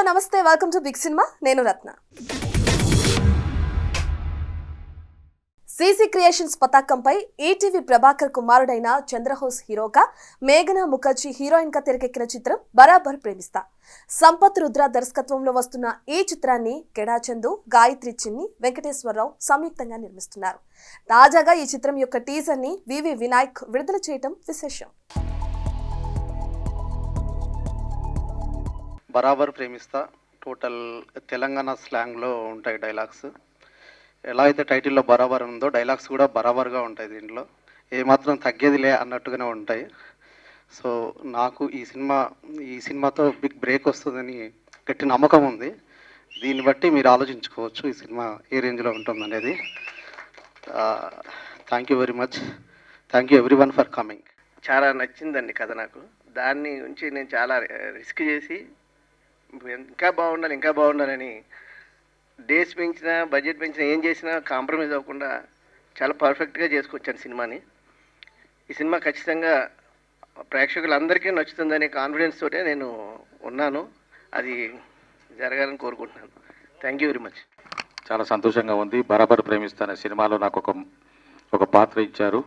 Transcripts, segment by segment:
నమస్తే, welcome to big cinema. నేను Ratna. CC creations పతాకంపై ఈటీవీ ప్రభాకర్ కుమారుడైన చంద్రహోస్ హీరోగా, మేఘనా ముఖర్జీ హీరోయిన్ గా తెరకెక్కిన చిత్రం బరాబర్ ప్రేమిస్తా. సంపత్ రుద్ర దర్శకత్వంలో వస్తున్న ఈ చిత్రాన్ని కెడా చందు, గాయత్రి చిన్ని, వెంకటేశ్వరరావు సంయుక్తంగా నిర్మిస్తున్నారు. తాజాగా ఈ చిత్రం యొక్క టీజర్ ని వివి వినాయక్ విడుదల చేయడం విశేషం. బరాబర్ ప్రేమిస్తా టోటల్ తెలంగాణ స్లాంగ్లో ఉంటాయి డైలాగ్స్. ఎలా అయితే టైటిల్లో బరాబర్ ఉందో డైలాగ్స్ కూడా బరాబర్గా ఉంటాయి. దీంట్లో ఏమాత్రం తగ్గేదిలే అన్నట్టుగానే ఉంటాయి. సో నాకు ఈ సినిమాతో బిగ్ బ్రేక్ వస్తుందని గట్టి నమ్మకం ఉంది. దీన్ని బట్టి మీరు ఆలోచించుకోవచ్చు ఈ సినిమా ఏ రేంజ్లో ఉంటుందనేది. Thank you very much. Thank you every one for coming. చాలా నచ్చిందండి కథ నాకు. దాన్ని నుంచి నేను చాలా రిస్క్ చేసి ఇంకా బాగుండాలని డేస్ పెంచినా, బడ్జెట్ పెంచినా, ఏం చేసినా కాంప్రమైజ్ అవ్వకుండా చాలా పర్ఫెక్ట్గా చేసుకొచ్చాను సినిమాని. ఈ సినిమా ఖచ్చితంగా ప్రేక్షకులందరికీ నచ్చుతుందనే కాన్ఫిడెన్స్ తోటే నేను ఉన్నాను. అది జరగాలని కోరుకుంటున్నాను. Thank you very much. చాలా సంతోషంగా ఉంది. బరాబర్ ప్రేమిస్తానే సినిమాలో నాకు ఒక పాత్ర ఇచ్చారు.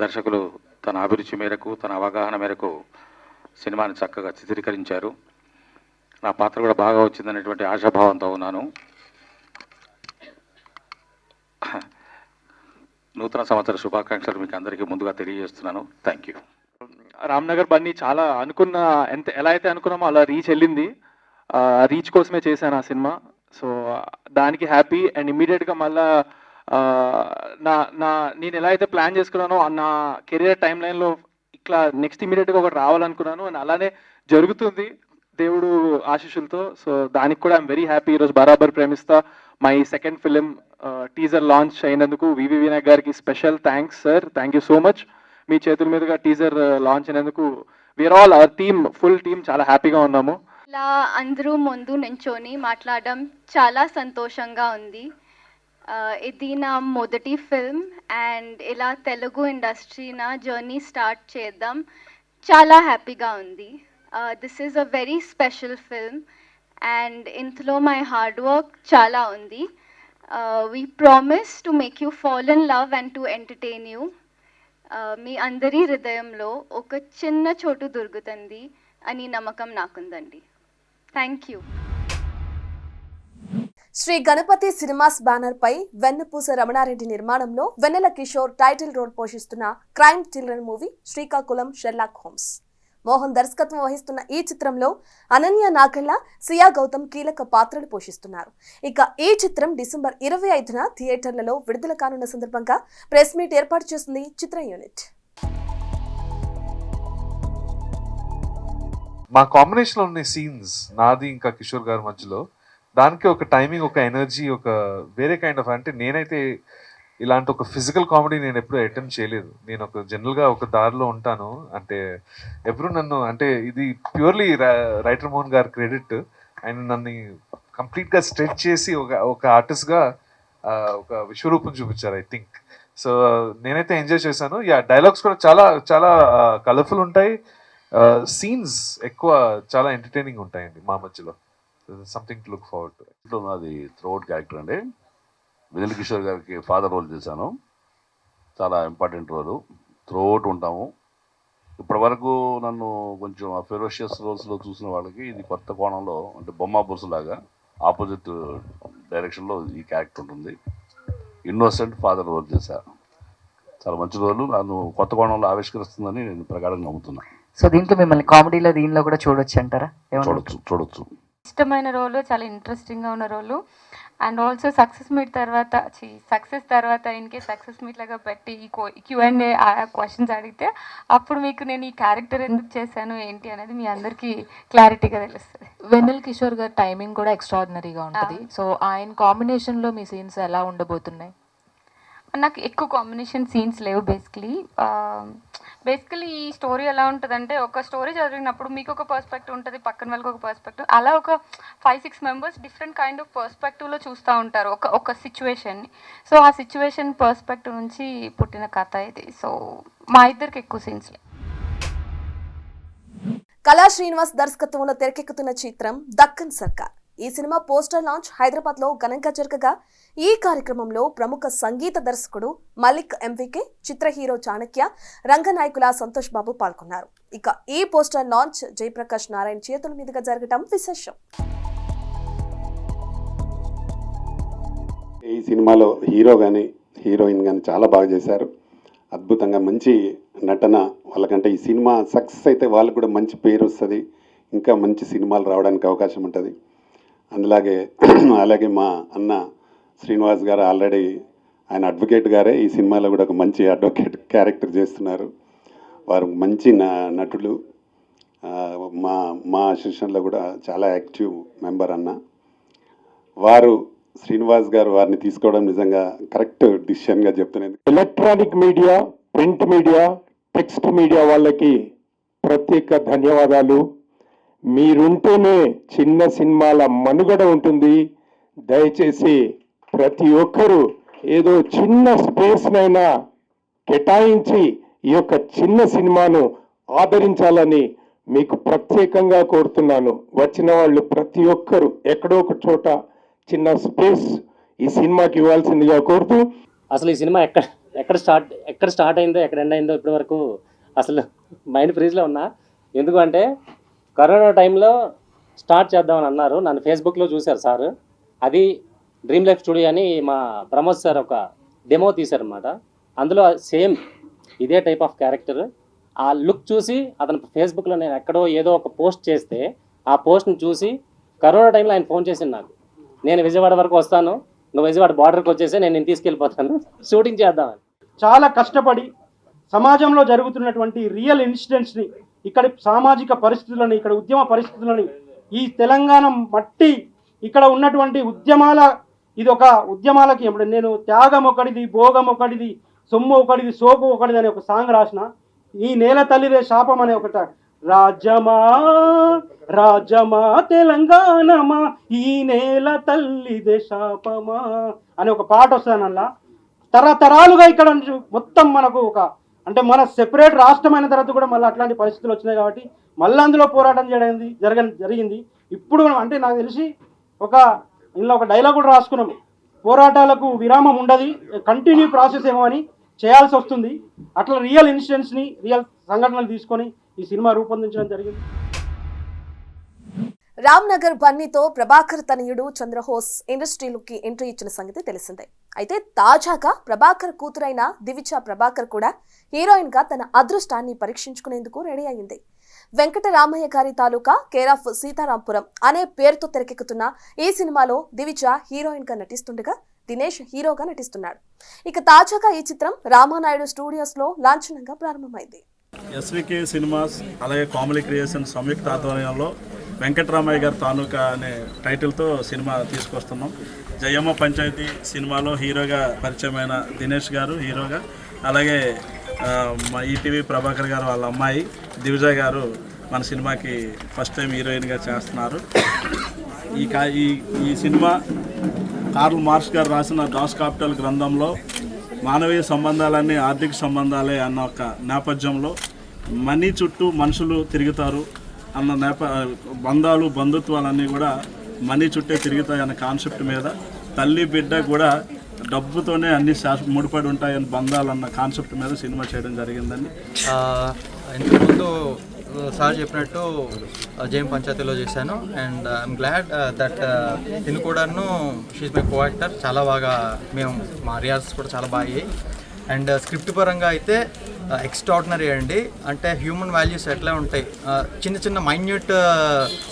దర్శకులు తన అభిరుచి మేరకు, తన అవగాహన మేరకు సినిమాని చక్కగా చిత్రీకరించారు. నా పాత్ర కూడా బాగా వచ్చిందనేటువంటి ఆశాభావంతో ఉన్నాను. నూతన సంవత్సర శుభాకాంక్షలు మీకు అందరికీ ముందుగా తెలియజేస్తున్నాను. Thank you. రామ్నగర్ బన్నీ చాలా ఎలా అయితే అనుకున్నామో అలా రీచ్ వెళ్ళింది. రీచ్ కోసమే చేశాను ఆ సినిమా. సో దానికి హ్యాపీ. అండ్ ఇమ్మీడియట్గా మళ్ళా నేను ఎలా అయితే ప్లాన్ చేసుకున్నానో నా కెరియర్ టైం లైన్లో ఇట్లా నెక్స్ట్ ఇమ్మీడియట్గా ఒకటి రావాలనుకున్నాను. అండ్ అలానే జరుగుతుంది దేవుడు ఆశీస్సులతో. సో దానికి కూడా ఐఎమ్ వెరీ హ్యాపీ. ఈరోజు Barabar Premistha my second film teaser launch అయినందుకు వివి వినాయక్ గారికి special thanks sir. Thank you so much. మీ చేతుల మీదుగా టీజర్ లాంచ్ అయినందుకు we are all our team, full team చాలా హ్యాపీగా ఉన్నాము. ఇలా అందరూ ముందు నించొని మాట్లాడడం చాలా సంతోషంగా ఉంది. ఇది నా మొదటి ఫిల్మ్ అండ్ ఇలా తెలుగు ఇండస్ట్రీ నా జర్నీ స్టార్ట్ చేద్దాం చాలా హ్యాపీగా ఉంది. This is a very special film and ఇందులో మై హార్డ్ వర్క్ చాలా ఉంది. We promise to make you fall in love and to entertain you. మీ అందరి హృదయంలో ఒక చిన్న చోటు దొరుకుతుంది అని నమ్మకం నాకుందండి. Thank you. Shri Ganapathi Cinemas banner పై వెన్నపూస రమణారెడ్డి నిర్మాణంలో వెన్నెల కిషోర్ టైటిల్ రోల్ పోషిస్తున్న crime thriller movie Srikakulam Sherlock Holmes. Mohan దర్శకత్వం వహిస్తున్న ఈ చిత్రంలో అనన్య నాగళ్ళ, సియా గౌతమ్ కీలక పాత్రలు పోషిస్తున్నారు. ఇక ఈ చిత్రం డిసెంబర్ 25న థియేటర్లలో విడుదల కానున్న సందర్భంగా ప్రెస్ మీట్ ఏర్పాటు చేస్తుంది చిత్ర యూనిట్. మా కాంబినేషన్ ఉన్న సీన్స్ నాది ఇంకా కిషోర్ గారి మధ్యలో, దానికి ఒక టైమింగ్, ఒక ఎనర్జీ, ఒక వేరే కైండ్ ఆఫ్, అంటే నేనైతే ఇలాంటి ఒక ఫిజికల్ కామెడీ నేను ఎప్పుడు అటెంప్ట్ చేయలేదు. నేను ఒక జనరల్గా ఒక దారిలో ఉంటాను. అంటే ఎప్పుడు నన్ను, అంటే ఇది ప్యూర్లీ రైటర్ మోహన్ గారి క్రెడిట్. ఆయన నన్ను కంప్లీట్గా స్ట్రెచ్ చేసి ఒక ఆర్టిస్ట్గా ఒక విశ్వరూపం చూపించారు ఐ థింక్. సో నేనైతే ఎంజాయ్ చేశాను. డైలాగ్స్ కూడా చాలా చాలా కలర్ఫుల్ ఉంటాయి. సీన్స్ ఎక్కువ చాలా ఎంటర్టైనింగ్ ఉంటాయండి మా మధ్యలో. Something to look forward to. నాది త్రోట్ క్యారెక్టర్ అండి. వెన్నెల కిషోర్ గారికి ఫాదర్ రోల్ చేశాను. చాలా ఇంపార్టెంట్ రోలు. త్రోట్ ఉంటాము. ఇప్పటి వరకు నన్ను కొంచెం ఫెరోషియస్ రోల్స్లో చూసిన వాళ్ళకి ఇది కొత్త కోణంలో, అంటే బొమ్మ బుర్సులాగా ఆపోజిట్ డైరెక్షన్లో ఈ క్యారెక్టర్ ఉంటుంది. ఇన్నోసెంట్ ఫాదర్ రోల్ చేశాను. చాలా మంచి రోలు. నన్ను కొత్త కోణంలో ఆవిష్కరిస్తుందని నేను ప్రగాఢంగా నమ్ముతున్నాను. సో దీంట్లో మిమ్మల్ని కామెడీలో దీనిలో కూడా చూడొచ్చు అంటారా? చూడొచ్చు. ఇష్టమైన రోలు, చాలా ఇంట్రెస్టింగ్గా ఉన్న రోలు. అండ్ ఆల్సో సక్సెస్ తర్వాత ఇన్కే సక్సెస్ మీట్ లాగా పెట్టి ఈ Q&A క్వశ్చన్స్ అడిగితే అప్పుడు మీకు నేను ఈ క్యారెక్టర్ ఎందుకు చేశాను ఏంటి అనేది మీ అందరికీ క్లారిటీగా తెలుస్తుంది. వెన్నెల కిషోర్ గారి టైమింగ్ కూడా ఎక్స్ట్రాడినరీగా ఉంటుంది. సో ఆయన కాంబినేషన్లో మీ సీన్స్ ఎలా ఉండబోతున్నాయి? నాకు ఎక్కువ కాంబినేషన్ సీన్స్ లేవు. బేసికలీ ఈ స్టోరీ ఎలా ఉంటుందంటే, ఒక స్టోరీ చదివినప్పుడు మీకు ఒక పర్స్పెక్టివ్ ఉంటుంది, పక్కన వాళ్ళకి ఒక పర్స్పెక్టివ్, అలా ఒక 5-6 మెంబర్స్ డిఫరెంట్ కైండ్ ఆఫ్ పర్స్పెక్టివ్లో చూస్తూ ఉంటారు ఒక సిచ్యువేషన్ని. సో ఆ సిచ్యువేషన్ పర్స్పెక్టివ్ నుంచి పుట్టిన కథ ఇది. సో మా ఇద్దరికి ఎక్కువ సీన్స్. కళా శ్రీనివాస్ దర్శకత్వంలో తెరకెక్కుతున్న చిత్రం దక్కన్ సర్కార్. ఈ సినిమా పోస్టర్ లాంచ్ హైదరాబాద్ లో ఘనంగా జరగగా ఈ కార్యక్రమంలో ప్రముఖ సంగీత దర్శకుడు మలిక్ ఎంవికే, చిత్ర హీరో చాణక్య, రంగనాయకుల సంతోష్ బాబు పాల్గొన్నారు. ఇక ఈ పోస్టర్ లాంచ్ జయప్రకాష్ నారాయణ చేతుల మీదుగా జరగడం విశేషం. ఈ సినిమాలో హీరో కానీ హీరోయిన్ కానీ చాలా బాగా చేశారు. అద్భుతంగా మంచి నటన వాళ్ళకంటే ఈ సినిమా సక్సెస్ అయితే వాళ్ళకు కూడా మంచి పేరు వస్తుంది, ఇంకా మంచి సినిమాలు రావడానికి అవకాశం ఉంటుంది. అలాగే మా అన్న శ్రీనివాస్ గారు ఆల్రెడీ ఆయన అడ్వకేట్ గారే ఈ సినిమాలో కూడా ఒక మంచి అడ్వకేట్ క్యారెక్టర్ చేస్తున్నారు. వారు మంచి నటులు. మా అసోసియేషన్లో కూడా చాలా యాక్టివ్ మెంబర్ అన్న. వారు శ్రీనివాస్ గారు వారిని తీసుకోవడం నిజంగా కరెక్ట్ డిసిషన్గా చెప్తున్నది. Electronic media, print media, text media వాళ్ళకి ప్రత్యేక ధన్యవాదాలు. మీరుంటేనే చిన్న సినిమాల మనుగడ ఉంటుంది. దయచేసి ప్రతి ఒక్కరూ ఏదో చిన్న స్పేస్నైనా కేటాయించి ఈ యొక్క చిన్న సినిమాను ఆదరించాలని మీకు ప్రత్యేకంగా కోరుతున్నాను. వచ్చిన వాళ్ళు ప్రతి ఒక్కరూ ఎక్కడో ఒక చోట చిన్న స్పేస్ ఈ సినిమాకి ఇవ్వాల్సిందిగా కోరుతూ, అసలు ఈ సినిమా ఎక్కడ స్టార్ట్ అయిందో ఎక్కడ ఎండ్ అయిందో ఇప్పటి వరకు అసలు మైండ్ ఫ్రీజ్లో ఉన్నా. ఎందుకంటే కరోనా టైంలో స్టార్ట్ చేద్దామని అన్నారు, నన్ను ఫేస్బుక్లో చూశారు సార్. అది డ్రీమ్ లైఫ్ స్టూడియో అని మా ప్రమోద్ సార్ ఒక డెమో తీశారనమాట. అందులో సేమ్ ఇదే టైప్ ఆఫ్ క్యారెక్టర్. ఆ లుక్ చూసి అతను ఫేస్బుక్లో నేను ఎక్కడో ఏదో ఒక పోస్ట్ చేస్తే ఆ పోస్ట్ని చూసి కరోనా టైంలో ఆయన ఫోన్ చేసింది నాకు, నేను విజయవాడ వరకు వస్తాను, నువ్వు విజయవాడ బార్డర్కి వచ్చేసి నేను తీసుకెళ్ళిపోతాను, షూటింగ్ చేద్దామని. చాలా కష్టపడి సమాజంలో జరుగుతున్నటువంటి రియల్ ఇన్సిడెంట్స్ని, ఇక్కడ సామాజిక పరిస్థితులని, ఇక్కడ ఉద్యమ పరిస్థితులని, ఈ తెలంగాణ మట్టి ఇక్కడ ఉన్నటువంటి ఇది ఒక ఉద్యమాలకి నేను త్యాగం ఒకటిది, భోగం ఒకటిది, సొమ్ము ఒకటిది, సోపు ఒకటిది అనే ఒక సాంగ్ రాసిన. ఈ నేల తల్లిదే శాపం అనే ఒకట, రాజ్యమా రాజ్యమా తెలంగాణమా ఈ నేల తల్లిదే శాపమా అనే ఒక పాట వస్తానల్లా. తరతరాలుగా ఇక్కడ మొత్తం మనకు మన సెపరేట్ రాష్ట్రమైన తర్వాత కూడా మళ్ళీ అట్లాంటి పరిస్థితులు వచ్చినాయి కాబట్టి మళ్ళీ అందులో పోరాటం జరిగింది. ఇప్పుడు నాకు తెలిసి ఇందులో ఒక డైలాగ్ కూడా రాసుకున్నాం, పోరాటాలకు విరామం ఉండదు, కంటిన్యూ ప్రాసెస్ ఏమో అని చేయాల్సి వస్తుంది. అట్లా రియల్ ఇన్సిడెంట్స్ని, రియల్ సంఘటనలు తీసుకొని ఈ సినిమా రూపొందించడం జరిగింది. రామ్నగర్ బన్నీతో ప్రభాకర్ తనయుడు చంద్రహోస్ ఇండస్ట్రీలోకి ఎంట్రీ ఇచ్చిన సంగతి తెలిసిందే. అయితే తాజాగా ప్రభాకర్ కూతురైన దివిచా ప్రభాకర్ కూడా హీరోయిన్ గా తన అదృష్టాన్ని పరీక్షించుకునేందుకు రెడీ అయింది. వెంకటరామయ్య గారి తాలూకా కేర్ ఆఫ్ సీతారాంపురం అనే పేరుతో తెరకెక్కుతున్న ఈ సినిమాలో దివిచా హీరోయిన్ గా నటిస్తుండగా దినేష్ హీరోగా నటిస్తున్నాడు. ఇక తాజాగా ఈ చిత్రం రామానాయుడు స్టూడియోస్ లో లాంఛనంగా ప్రారంభమైంది. ఎస్వికే సినిమాస్ అలాగే కామెడీ క్రియేషన్ సంయుక్త ఆధ్వర్యంలో వెంకటరామయ్య గారి తాలూకా అనే టైటిల్తో సినిమా తీసుకొస్తున్నాం. జయమ్మ పంచాయతీ సినిమాలో హీరోగా పరిచయమైన దినేష్ గారు హీరోగా, అలాగే మా ఈటీవీ ప్రభాకర్ గారు వాళ్ళ అమ్మాయి దివిజ గారు మన సినిమాకి ఫస్ట్ టైం హీరోయిన్గా చేస్తున్నారు. ఈ సినిమా కార్ల్ మార్క్స్ గారు రాసిన దాస్ కాపిటల్ గ్రంథంలో మానవీయ సంబంధాలన్నీ ఆర్థిక సంబంధాలే అన్న ఒక నేపథ్యంలో మనీ చుట్టూ మనుషులు తిరుగుతారు అన్న బంధాలు బంధుత్వాలన్నీ కూడా మనీ చుట్టే తిరుగుతాయి అన్న కాన్సెప్ట్ మీద, తల్లి బిడ్డ కూడా డబ్బుతోనే అన్ని ముడిపడి ఉంటాయని బంధాలన్న కాన్సెప్ట్ మీద సినిమా చేయడం జరిగిందండి. ఇంతకుముందు సార్ చెప్పినట్టు జయం పంచాయతీలో చేశాను అండ్ ఐఎమ్ గ్లాడ్ దట్ తిను కూడాను షీజ్ మై కో యాక్టర్. చాలా బాగా మా రియాల్స్ కూడా చాలా బాగా అయ్యాయి అండ్ స్క్రిప్ట్ పరంగా అయితే ఎక్స్ట్రాడినరీ అండి. అంటే హ్యూమన్ వాల్యూస్ ఎట్లా ఉంటాయి, చిన్న చిన్న మైన్యూట్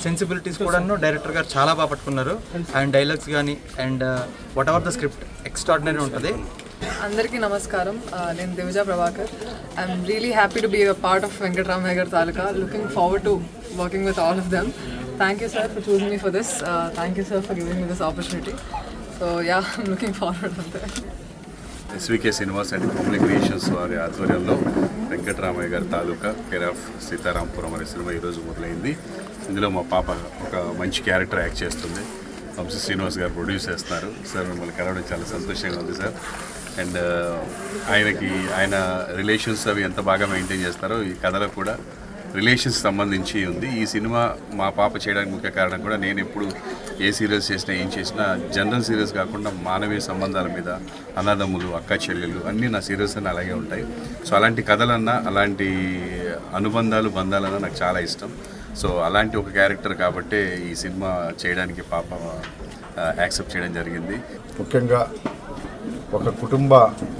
సెన్సిబిలిటీస్ కూడాను డైరెక్టర్ గారు చాలా బాగా పట్టుకున్నారు అండ్ డైలాగ్స్ కానీ and whatever the script extraordinary ఉంటుంది. అందరికీ నమస్కారం, నేను Divija Prabhakar. I'm really happy to be a part of Venkataramayya గారి తాలూకా. Looking forward to working with all of them. Thank you sir for choosing me for this. Thank you sir for giving me this opportunity. So yeah, I'm looking forward అంతే. SVK cinemas and comedy creations వారి ఆధ్వర్యంలో వెంకటరామయ్య గారి తాలూకా care of Sitarampuram అనే cinema ఈరోజు మొదలైంది. ఇందులో మా పాప ఒక మంచి క్యారెక్టర్ యాక్ట్ చేస్తుంది. వంశీ శ్రీనివాస్ గారు ప్రొడ్యూస్ చేస్తున్నారు. సార్ మిమ్మల్ని కలవడం చాలా సంతోషంగా ఉంది సార్. అండ్ ఆయన రిలేషన్స్ అవి ఎంత బాగా మెయింటైన్ చేస్తారో ఈ కథలో కూడా రిలేషన్స్ సంబంధించి ఉంది. ఈ సినిమా మా పాప చేయడానికి ముఖ్య కారణం కూడా నేను ఎప్పుడు ఏ సీరియల్స్ చేసినా ఏం చేసినా జనరల్ సీరియల్స్ కాకుండా మానవీయ సంబంధాల మీద, అన్నదమ్ములు, అక్క చెల్లెలు అన్నీ నా సీరియల్స్ అన్నీ అలాగే ఉంటాయి. సో అలాంటి కథలన్నా అలాంటి అనుబంధాలు, బంధాలన్నా నాకు చాలా ఇష్టం. సో అలాంటి ఒక క్యారెక్టర్ కాబట్టే ఈ సినిమా చేయడానికి పాప యాక్సెప్ట్ చేయడం జరిగింది. ముఖ్యంగా ఒక కుటుంబ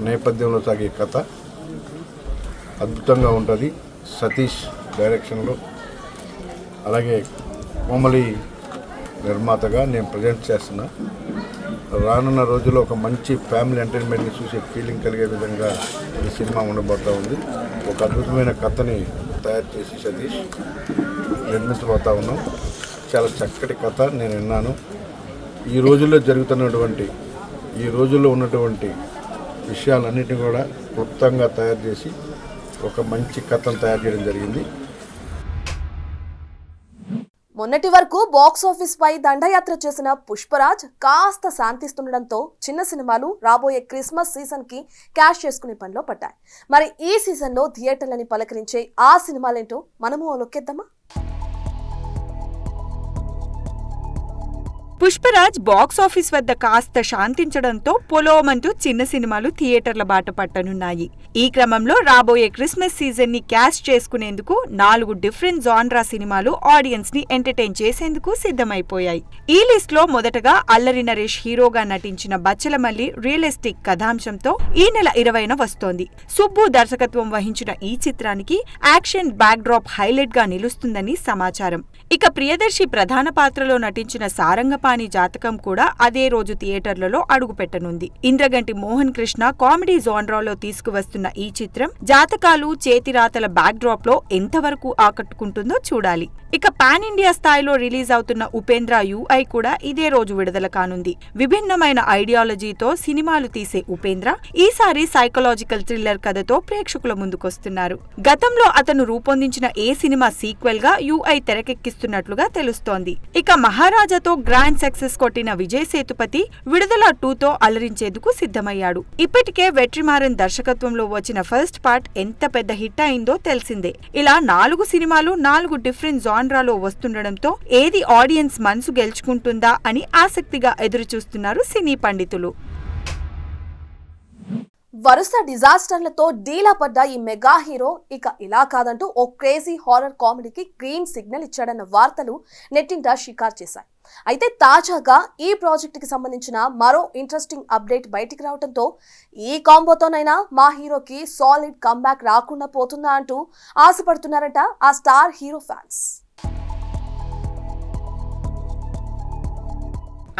నేపథ్యంలో సాగే కథ అద్భుతంగా ఉంటుంది. సతీష్ డైరెక్షన్లో, అలాగే కోమలి నిర్మాతగా నేను ప్రజెంట్ చేస్తున్నా. రానున్న రోజుల్లో ఒక మంచి ఫ్యామిలీ ఎంటర్టైన్మెంట్ని చూసే ఫీలింగ్ కలిగే విధంగా ఈ సినిమా ఉండబోతూ ఉంది. ఒక అద్భుతమైన కథని తయారు చేసి సతీష్ నిర్మించబోతా ఉన్నాం. చాలా చక్కటి కథ నేను విన్నాను. ఈ రోజుల్లో ఉన్నటువంటి విషయాలన్నిటిని కూడా క్లుప్తంగా తయారు చేసి ఒక మంచి కథను తయారు చేయడం జరిగింది. మొన్నటి వరకు బాక్స్ ఆఫీస్ పై దండయాత్ర చేసిన పుష్పరాజ్ కాస్త శాంతిస్తుండడంతో చిన్న సినిమాలు రాబోయే క్రిస్మస్ సీజన్ కి క్యాష్ చేసుకునే పనిలో పడ్డాయి. మరి ఈ సీజన్ లో థియేటర్లని పలకరించే ఆ సినిమాలేంటో మనము లొక్కేద్దామా? పుష్పరాజ్ బాక్స్ ఆఫీస్ వద్ద కాస్త శాంతించడంతో పొలోమంటూ చిన్న సినిమాలు థియేటర్ల బాట పట్టనున్నాయి. ఈ క్రమంలో రాబోయే క్రిస్మస్ సీజన్ ని క్యాష్ చేసుకునేందుకు 4 డిఫరెంట్ జాన్రా సినిమాలు ఆడియన్స్ ని ఎంటర్టైన్ చేసేందుకు సిద్ధమైపోయాయి. ఈ లిస్ట్ లో మొదటగా అల్లరి నరేష్ హీరోగా నటించిన బచ్చలమల్లి రియలిస్టిక్ కథాంశంతో ఈ నెల 20న వస్తోంది. సుబ్బు దర్శకత్వం వహించిన ఈ చిత్రానికి యాక్షన్ బ్యాక్ డ్రాప్ హైలైట్ గా నిలుస్తుందని సమాచారం. ఇక ప్రియదర్శి ప్రధాన పాత్రలో నటించిన సారంగపాణి జాతకం కూడా అదే రోజు థియేటర్లలో అడుగుపెట్టనుంది. ఇంద్రగంటి మోహన్ కృష్ణ కామెడీ జోన్రాలో తీసుకువస్తున్న ఈ చిత్రం జాతకాలు, చేతిరాతల బ్యాక్ డ్రాప్ లో ఎంతవరకు ఆకట్టుకుంటుందో చూడాలి. ఇక పాన్ ఇండియా స్థాయిలో రిలీజ్ అవుతున్న ఉపేంద్ర UI కూడా ఇదే రోజు విడుదల కానుంది. విభిన్నమైన ఐడియాలజీతో సినిమాలు తీసే ఉపేంద్ర ఈసారి సైకలాజికల్ థ్రిల్లర్ కథతో ప్రేక్షకుల ముందుకొస్తున్నారు. గతంలో అతను రూపొందించిన ఏ సినిమా సీక్వెల్ గా UI తెరకెక్కిస్తున్నట్లుగా తెలుస్తోంది. ఇక మహారాజాతో గ్రాండ్ సక్సెస్ కొట్టిన విజయ్ సేతుపతి విడుదల 2తో అలరించేందుకు సిద్ధమయ్యాడు. ఇప్పటికే వెట్రిమారన్ దర్శకత్వంలో వచ్చిన ఫస్ట్ పార్ట్ ఎంత పెద్ద హిట్ అయిందో తెలిసిందే. ఇలా 4 సినిమాలు 4 డిఫరెంట్ జాన్రాలో వస్తుండడంతో ఏది ఆడియన్స్ మనసు గెలుచుకుంటుందా అని ఆసక్తిగా ఎదురుచూస్తున్నారు సినీ పండితులు. వరుస డిజాస్టర్లతో డీలా పడ్డ ఈ మెగా హీరో ఇక ఇలా కాదంటూ ఓ క్రేజీ హారర్ కామెడీకి గ్రీన్ సిగ్నల్ ఇచ్చాడన్న వార్తలు నెట్టింట షికారు చేశాయి. అయితే తాజాగా ఈ ప్రాజెక్ట్ కి సంబంధించిన మరో ఇంట్రెస్టింగ్ అప్డేట్ బయటికి రావడంతో ఈ కాంబోతోనైనా మా హీరోకి సాలిడ్ కమ్బ్యాక్ రాకుండా పోతుందా అంటూ ఆశపడుతున్నారట ఆ స్టార్ హీరో ఫ్యాన్స్.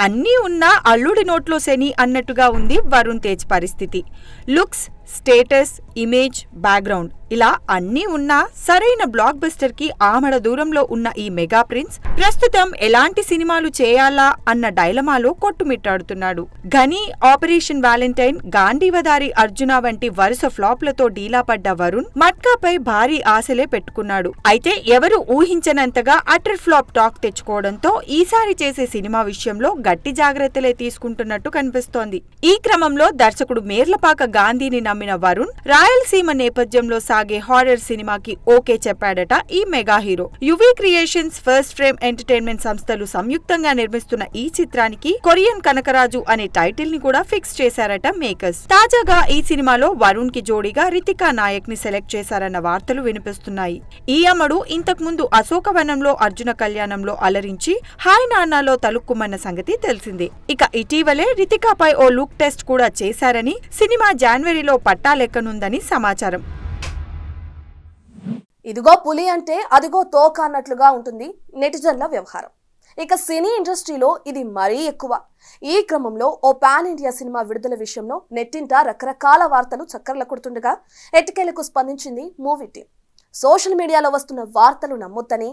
అన్నీ ఉన్నా అల్లుడి నోట్లో శని అన్నట్టుగా ఉంది వరుణ్ తేజ్ పరిస్థితి. లుక్స్, స్టేటస్, ఇమేజ్, బ్యాక్గ్రౌండ్ ఇలా అన్నీ ఉన్నా సరైన బ్లాక్ బస్టర్ కి ఆమడ దూరంలో ఉన్న ఈ మెగా ప్రిన్స్ ప్రస్తుతం ఎలాంటి సినిమాలు చేయాలా అన్న డైలమాలో కొట్టుమిట్టాడుతున్నాడు. ఘనీ, ఆపరేషన్ వ్యాలంటైన్, గాంధీవదారి అర్జున వంటి వరుస ఫ్లాప్లతో డీలా పడ్డ వరుణ్ మట్కాపై భారీ ఆశలే పెట్టుకున్నాడు. అయితే ఎవరు ఊహించనంతగా అటర్ ఫ్లాప్ టాక్ తెచ్చుకోవడంతో ఈసారి చేసే సినిమా విషయంలో గట్టి జాగ్రత్తలే తీసుకుంటున్నట్టు కనిపిస్తోంది. ఈ క్రమంలో దర్శకుడు మేర్లపాక గాంధీని నమ్మిన వరుణ్ రాయలసీమ నేపథ్యంలో సాగే హారర్ సినిమాకి ఓకే చెప్పాడట ఈ mega hero. UV creations, first frame entertainment సంస్థలు సంయుక్తంగా నిర్మిస్తున్న ఈ చిత్రానికి కొరియన్ కనకరాజు అనే టైటిల్ ని కూడా ఫిక్స్ చేశారట మేకర్స్. తాజాగా ఈ సినిమాలో వరుణ్ కి జోడీగా రితికా నాయక్ ని సెలెక్ట్ చేశారన్న వార్తలు వినిపిస్తున్నాయి. ఈ అమ్మడు ఇంతకుముందు అశోకవనంలో అర్జున కళ్యాణంలో అలరించి హాయ్ నాన్నలో తలుక్కుమన్న సంగతి తెలిసిందే. ఇక ఇటీవలే రితికాపై ఓ లుక్ టెస్ట్ కూడా చేశారని, సినిమా జనవరిలో పట్టాలెక్కనుందని సమాచారం. ఇదిగో పులి అంటే అదిగో తోక అన్నట్లుగా ఉంటుంది నెటిజన్ల వ్యవహారం. ఇక సినీ ఇండస్ట్రీలో ఇది మరీ ఎక్కువ. ఈ క్రమంలో ఓ పాన్ ఇండియా సినిమా విడుదల విషయంలో నెట్టింట రకరకాల వార్తలు చక్కర్ల కొడుతుండగా ఎట్టకేలకు స్పందించింది మూవీ టీం. సోషల్ మీడియాలో వస్తున్న వార్తలు నమ్మొద్దని,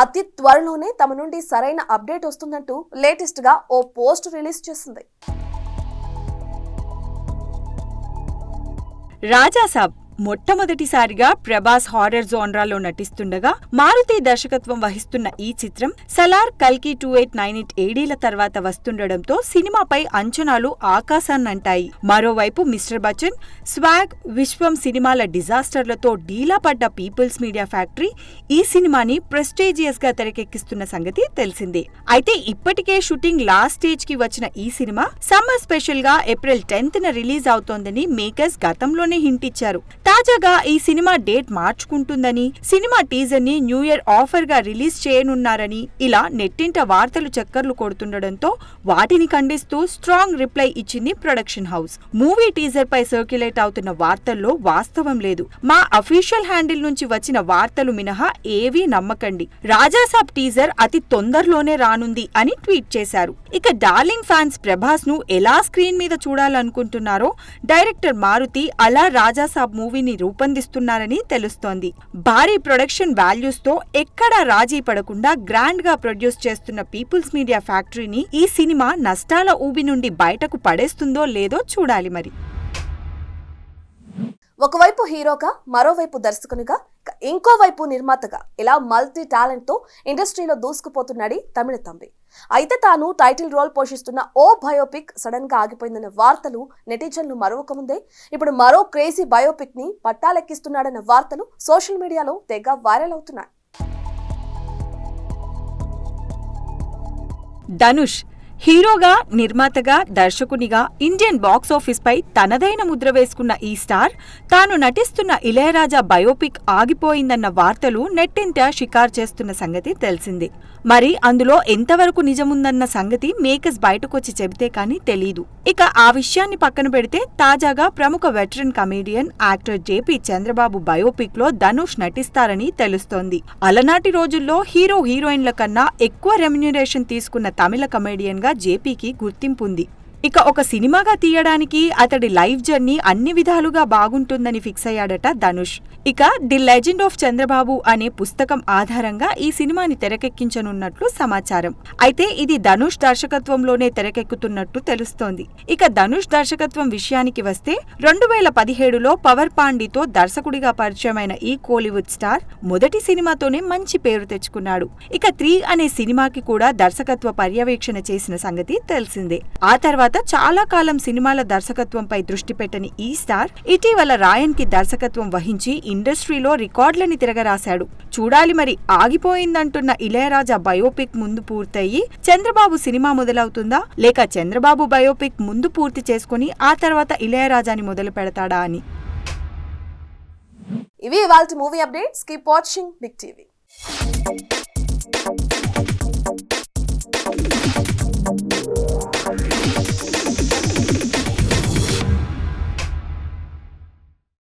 అతి త్వరలోనే తమ నుండి సరైన అప్డేట్ వస్తుందంటూ లేటెస్ట్ గా ఓ పోస్ట్ రిలీజ్ చేసింది. రాజాసాబ్ మొట్టమొదటిసారిగా ప్రభాస్ హారర్ జోన్రాలో నటిస్తుండగా మారుతి దర్శకత్వం వహిస్తున్న ఈ చిత్రం సలార్, కల్కి 2898 ఏడీల తర్వాత వస్తుండటంతో సినిమాపై అంచనాలు ఆకాశాన్నంటాయి. మరోవైపు మిస్టర్ బచ్చన్, స్వాగ్, విశ్వం సినిమాల డిజాస్టర్లతో డీలా పడ్డ పీపుల్స్ మీడియా ఫ్యాక్టరీ ఈ సినిమాని ప్రెస్టీజియస్ గా తెరకెక్కిస్తున్న సంగతి తెలిసిందే. అయితే ఇప్పటికే షూటింగ్ లాస్ట్ స్టేజ్ కి వచ్చిన ఈ సినిమా సమ్మర్ స్పెషల్ గా ఏప్రిల్ 10న రిలీజ్ అవుతోందని మేకర్స్ గతంలోనే హింట్ ఇచ్చారు. తాజాగా ఈ సినిమా డేట్ మార్చుకుంటుందని, సినిమా టీజర్ ని న్యూ ఇయర్ ఆఫర్ గా రిలీజ్ చేయనున్నారని ఇలా నెట్టింట వార్తలు చక్కర్లు కొడుతుండటంతో వాటిని ఖండిస్తూ స్ట్రాంగ్ రిప్లై ఇచ్చింది ప్రొడక్షన్ హౌస్. మూవీ టీజర్ పై సర్క్యులేట్ అవుతున్న వార్తల్లో వాస్తవం లేదు. మా అఫీషియల్ హ్యాండిల్ నుంచి వచ్చిన వార్తలు మినహా ఏవీ నమ్మకండి. రాజాసాబ్ టీజర్ అతి తొందరలోనే రానుంది అని ట్వీట్ చేశారు. ఇక డార్లింగ్ ఫ్యాన్స్ ప్రభాస్ ను ఎలా స్క్రీన్ మీద చూడాలనుకుంటున్నారో డైరెక్టర్ మారుతి అలా రాజాసాబ్ మూవీని రూపొందిస్తున్నారని తెలుస్తోంది. భారీ ప్రొడక్షన్ వాల్యూస్ తో ఎక్కడా రాజీ పడకుండా గ్రాండ్ గా ప్రొడ్యూస్ చేస్తున్న పీపుల్స్ మీడియా ఫ్యాక్టరీని ఈ సినిమా నష్టాల ఊబి నుండి బయటకు పడేస్తుందో లేదో చూడాలి మరి. ఒకవైపు హీరోగా, మరోవైపు దర్శకునిగా, ఇంకోవైపు నిర్మాతగా ఇలా మల్టీ టాలెంట్ తో ఇండస్ట్రీలో దూసుకుపోతున్నాడు తమిళ తంబి. అయితే తాను టైటిల్ రోల్ పోషిస్తున్న ఓ బయోపిక్ సడన్ గా ఆగిపోయిందన్న వార్తలు నెటిజన్లు మరొకముందే ఇప్పుడు మరో క్రేజీ బయోపిక్ ని పట్టాలెక్కిస్తున్నాడన్న వార్తలు సోషల్ మీడియాలో తెగ వైరల్ అవుతున్నాయి. ధనుష్ హీరోగా, నిర్మాతగా, దర్శకునిగా ఇండియన్ బాక్సాఫీస్ పై తనదైన ముద్ర వేసుకున్న ఈ స్టార్ తాను నటిస్తున్న ఇళయరాజా బయోపిక్ ఆగిపోయిందన్న వార్తలు నెట్టింట షికారు చేస్తున్న సంగతి తెలిసిందే. మరి అందులో ఎంతవరకు నిజముందన్న సంగతి మేకర్స్ బయటకొచ్చి చెబితే కానీ తెలీదు. ఇక ఆ విషయాన్ని పక్కన పెడితే తాజాగా ప్రముఖ veteran comedian, actor JP Chandrababu biopic లో ధనుష్ నటిస్తారని తెలుస్తోంది. అలనాటి రోజుల్లో హీరో హీరోయిన్ల కన్నా ఎక్కువ రెమ్యునరేషన్ తీసుకున్న తమిళ కమేడియన్ గా జేపీకి గుర్తింపు ఉంది. ఇక ఒక సినిమాగా తీయడానికి అతడి లైఫ్ జర్నీ అన్ని విధాలుగా బాగుంటుందని ఫిక్స్ అయ్యాడట ధనుష్. ఇక ది లెజెండ్ ఆఫ్ చంద్రబాబు అనే పుస్తకం ఆధారంగా ఈ సినిమాని తెరకెక్కించనున్నట్లు సమాచారం. అయితే ఇది ధనుష్ దర్శకత్వంలోనే తెరకెక్కుతున్నట్టు తెలుస్తోంది. ఇక ధనుష్ దర్శకత్వం విషయానికి వస్తే 2017లో పవర్ పాండితో దర్శకుడిగా పరిచయమైన ఈ కోలీవుడ్ స్టార్ మొదటి సినిమాతోనే మంచి పేరు తెచ్చుకున్నాడు. ఇక 3 అనే సినిమాకి కూడా దర్శకత్వ పర్యవేక్షణ చేసిన సంగతి తెలిసిందే. ఆ తర్వాత చాలా కాలం సినిమాల దర్శకత్వంపై దృష్టి పెట్టని ఈ స్టార్ ఇటీవల రాయన్ కి దర్శకత్వం వహించి ఇండస్ట్రీలో రికార్డులని తిరగరాశాడు. చూడాలి మరి ఆగిపోయిందంటున్న ఇళయరాజా బయోపిక్ ముందు పూర్తయి చంద్రబాబు సినిమా మొదలవుతుందా, లేక చంద్రబాబు బయోపిక్ ముందు పూర్తి చేసుకుని ఆ తర్వాత ఇళయరాజాని మొదలు పెడతాడా అని. ఇవి ఇవాల్టి movie updates. Keep watching big TV.